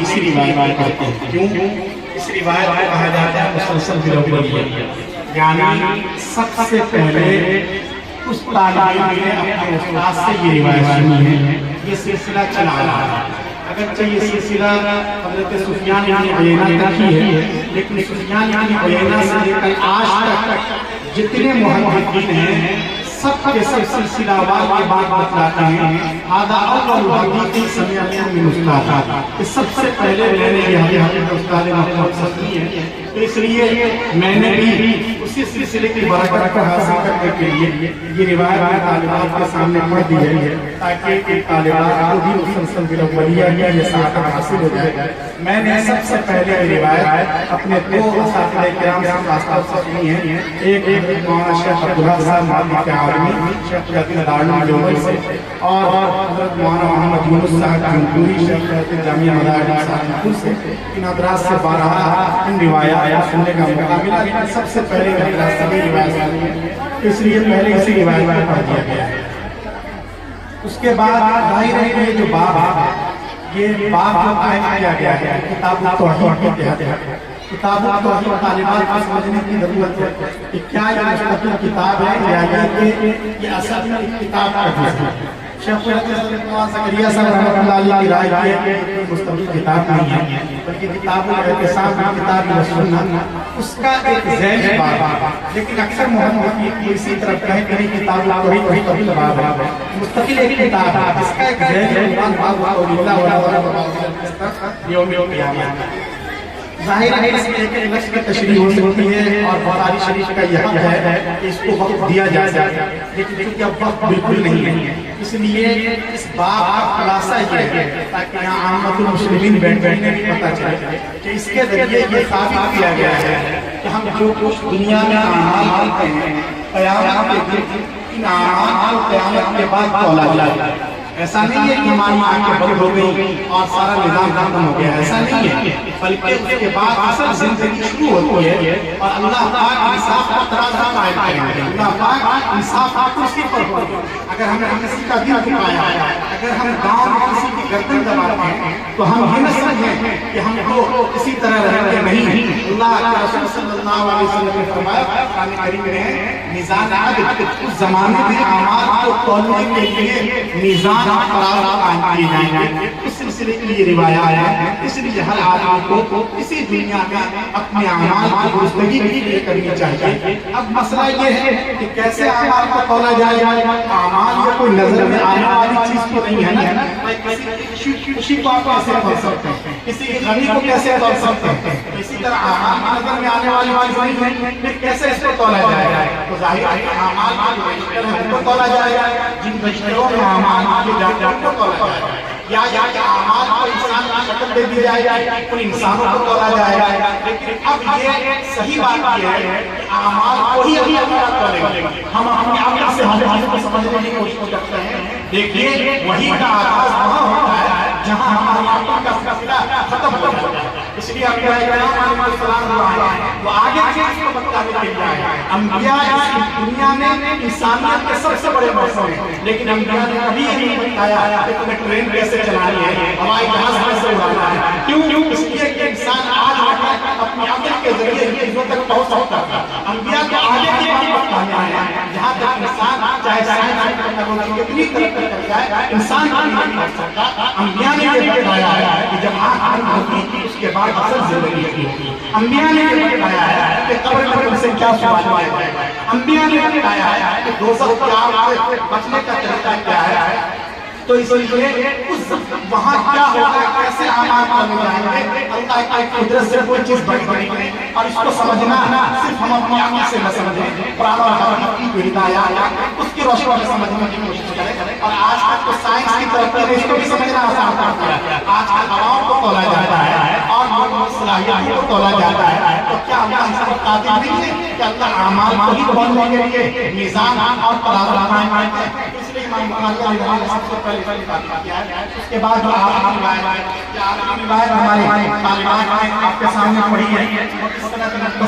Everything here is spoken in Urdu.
اسی روایت پڑھتے ہیں. کیوں؟ اس روایت کو کہا جاتا ہے مسلسل بالاولیہ، یعنی سب سے پہلے اس طالب علم نے اپنے استاد سے یہ روایت سنی ہے، یہ سلسلہ چلا رہا ہے. اگرچہ یہ سلسلہ حضرت سفیان بن عیینہ تک ہی ہے، لیکن سفیان بن عیینہ سے لے کر آج تک جتنے محدثین ہیں سب کے سب سلسلہ وار یہ بات بتلاتے ہیں هذا اول حدیث سمعته من استاد، کہ سب سے پہلے میں نے یہ حدیث استاد محمد سنی ہے. تو اس لیے میں نے بھی اسی سلسلے کی برکت کو حاصل کرنے کے لیے یہ روایت طالبات کے سامنے پڑھ دی ہے تاکہ طالبات کو بھی مسلسل بالاولیہ کی یہ سعادت حاصل ہو جائے. میں نے سب سے پہلے یہ روایت اپنے دو اساتذہ کرام سے واسطہ سنی ہے. ایک مولانا شیخ عبداللہ صاحب مالک عالمی شیخ جاتی دارالعلوم سے، اور حضرت مولانا محمد یونس صاحب جمہوری شیخ جامعہ مدارس سہارنپور سے. ان حضرات سے بارہا ان روایات سننے کا موقع ملا، لیکن سب سے پہلے حضرات سبھی روایت سنی ہے، اس لیے پہلے اسی روایت میں پڑھ دیا گیا ہے. اس کے بعد ظاہر ہے کہ جو باب یہ باب جو قائم کیا گیا ہے کتاب التوحید کے تحت. کتاب التوحید طالبات کو سمجھنے کی ضرورت ہے کہ کیا یہ مستقل کتاب ہے یا یہ اصل کتاب کا جز ہے. شیخ زکریا صاحب رحمۃ اللہ علیہ کی رائے ہے کہ مستقل کتاب نہیں ہے بلکہ کتاب الاعتصام کتاب السنہ اس کا ایک ذیل باب ہے. لیکن اکثر محققین اسی طرف کہیں کہ کتاب التوحید وہی باب ہے، مستقل ایک کتاب ہے اس کا ایک ذیل باب اللہ یوم القیامہ. ظاہر ہے اس میں ایک لفظ کی تشریح ہو سکتی ہے اور بخاری شریف کا یہ حق ہے کہ اس کو وقت دیا جا سکے، لیکن چونکہ اب وقت بالکل نہیں ہے اس لیے اس باب کا خلاصہ یہ ہے تاکہ یہاں عامت المسلمین بیٹھنے بھی پتہ چلے کہ اس کے ذریعے یہ ثابت کیا گیا ہے کہ ہم جو کچھ دنیا میں اعمال کرتے ہیں قیامت کے دن ان اعمال کو قیامت کے بعد تولا جائے گا. ایسا نہیں ہے کہ ہماری آنکھیں بند ہو گئی اور سارا نظام ختم ہو گیا، ایسا نہیں ہے، بلکہ اس کے بعد اصل زندگی شروع ہوتی ہے اور اللہ پاک انصاف کا ترازہ قائم کریں گے. اللہ پاک انصاف کا کرسی پر ہوگا. اگر ہم نے کسی کا دل دکھایا ہے، اگر ہم گاؤں میں کسی کی گردن دباتے ہیں تو ہم یہ نہ سمجھیں کہ ہم کو اسی طرح رہیں گے. نہیں، اللہ کے رسول صلی اللہ علیہ وسلم نے فرمایا قرآن کریم میں میزان عدل اس زمانے میں اعمال کو تولنے کے لیے میزان قائم کیے جائیں گے. اس سلسلے کی یہ روایات ہے. اس لیے ہر آدمی کو اسی دنیا میں اپنے اعمال کی درستگی بھی کرنی چاہیے. اب مسئلہ یہ ہے کہ کیسے اعمال کو تولا جائے. اعمال یہ کوئی نظر میں آنے والی چیز تو نہیں ہے نا. کسی خوشی کو آپ کیسے تول سکتے ہیں، کسی کی غمی کو کیسے تول سکتے ہیں. اسی طرح اعمال نظر میں آنے والی چیز نہیں ہے، پھر کیسے اس کو تولا جائے گا. تو ظاہر ہے اعمال کو تولا جائے گا جن بشروں میں اعمال کے کو تولا جائے گا، یا اعمال کو انسان کی شکل دے دی جائے گی ان انسانوں کو تولا جائے گا. لیکن اب یہ صحیح بات یہ ہے کہ اعمال کو ہی اللہ تولے گا. ہم اپنے عمل سے حاضر کو سمجھنے کی کوشش کرتے ہیں. دیکھیے وہی کا آغاز وہاں ہوتا ہے جہاں ہمارے عمل کا سلسلہ ختم ہو جاتا ہے. اس لیے انبیاء کرام علیہ السلام وہ آگے چیز کو بتانے کے لیے آئے. انبیاء اس دنیا میں انسانیت کے سب سے بڑے معصوم ہیں، لیکن انبیاء نے کبھی نہیں بتایا کہ تمہیں ٹرین کیسے چلانی ہے، ہوائی جہاز کیسے اڑانا ہے. کیوں؟ اس لیے کہ انسان آج اپنے عمل کے ذریعے ان چیزوں تک پہنچ سکتا ہے. انبیاء کو آگے کی بات بتانا ہے جہاں تک انسان چاہے سائنس ٹیکنالوجی کتنی ترقی کر جائے انسان نہیں پہنچ سکتا. انبیاء نے یہ بتایا ہے کہ جب آنکھ بند ہوگی اس کے بعد اصل زندگی ہوگی. انبیاء نے یہ بتایا ہے کہ قبر میں تم سے کیا سوال کیا جائے گا. انبیاء نے یہ بتایا ہے کہ دوزخ کی آگ سے بچنے کا طریقہ کیا ہے. تو اس لیے وہاں کیا ہوگا، کیسے اعمال کرنے جائیں گے. اللہ کی قدرت سے کوئی چیز بڑی نہیں، اور اس کو سمجھنا صرف ہم اپنے عقل سے نہ سمجھیں، قرآن اور حدیث کی جو ہدایات اس کی روشنی میں سمجھنے کی کوشش کریں. اور آج تک تو سائنس کی ترقی نے اس کو بھی سمجھنا آسان کر دیا. آج کل ہواؤں کو تولا جاتا ہے اور صلاحیتوں کو تولا جاتا ہے. تو کیا اللہ اس کو قادر نہیں ہے کہ اللہ اعمال کو ہی تولنے کے لیے میزان اور ترازو قائم کرتے ہیں. اس لیے امام بخاری رحمہ اللہ سب سے پہلے بات کیا ہے. اس کے بعد جو آپ روایت ہمارے طالبان آپ کے سامنے پڑھی ہے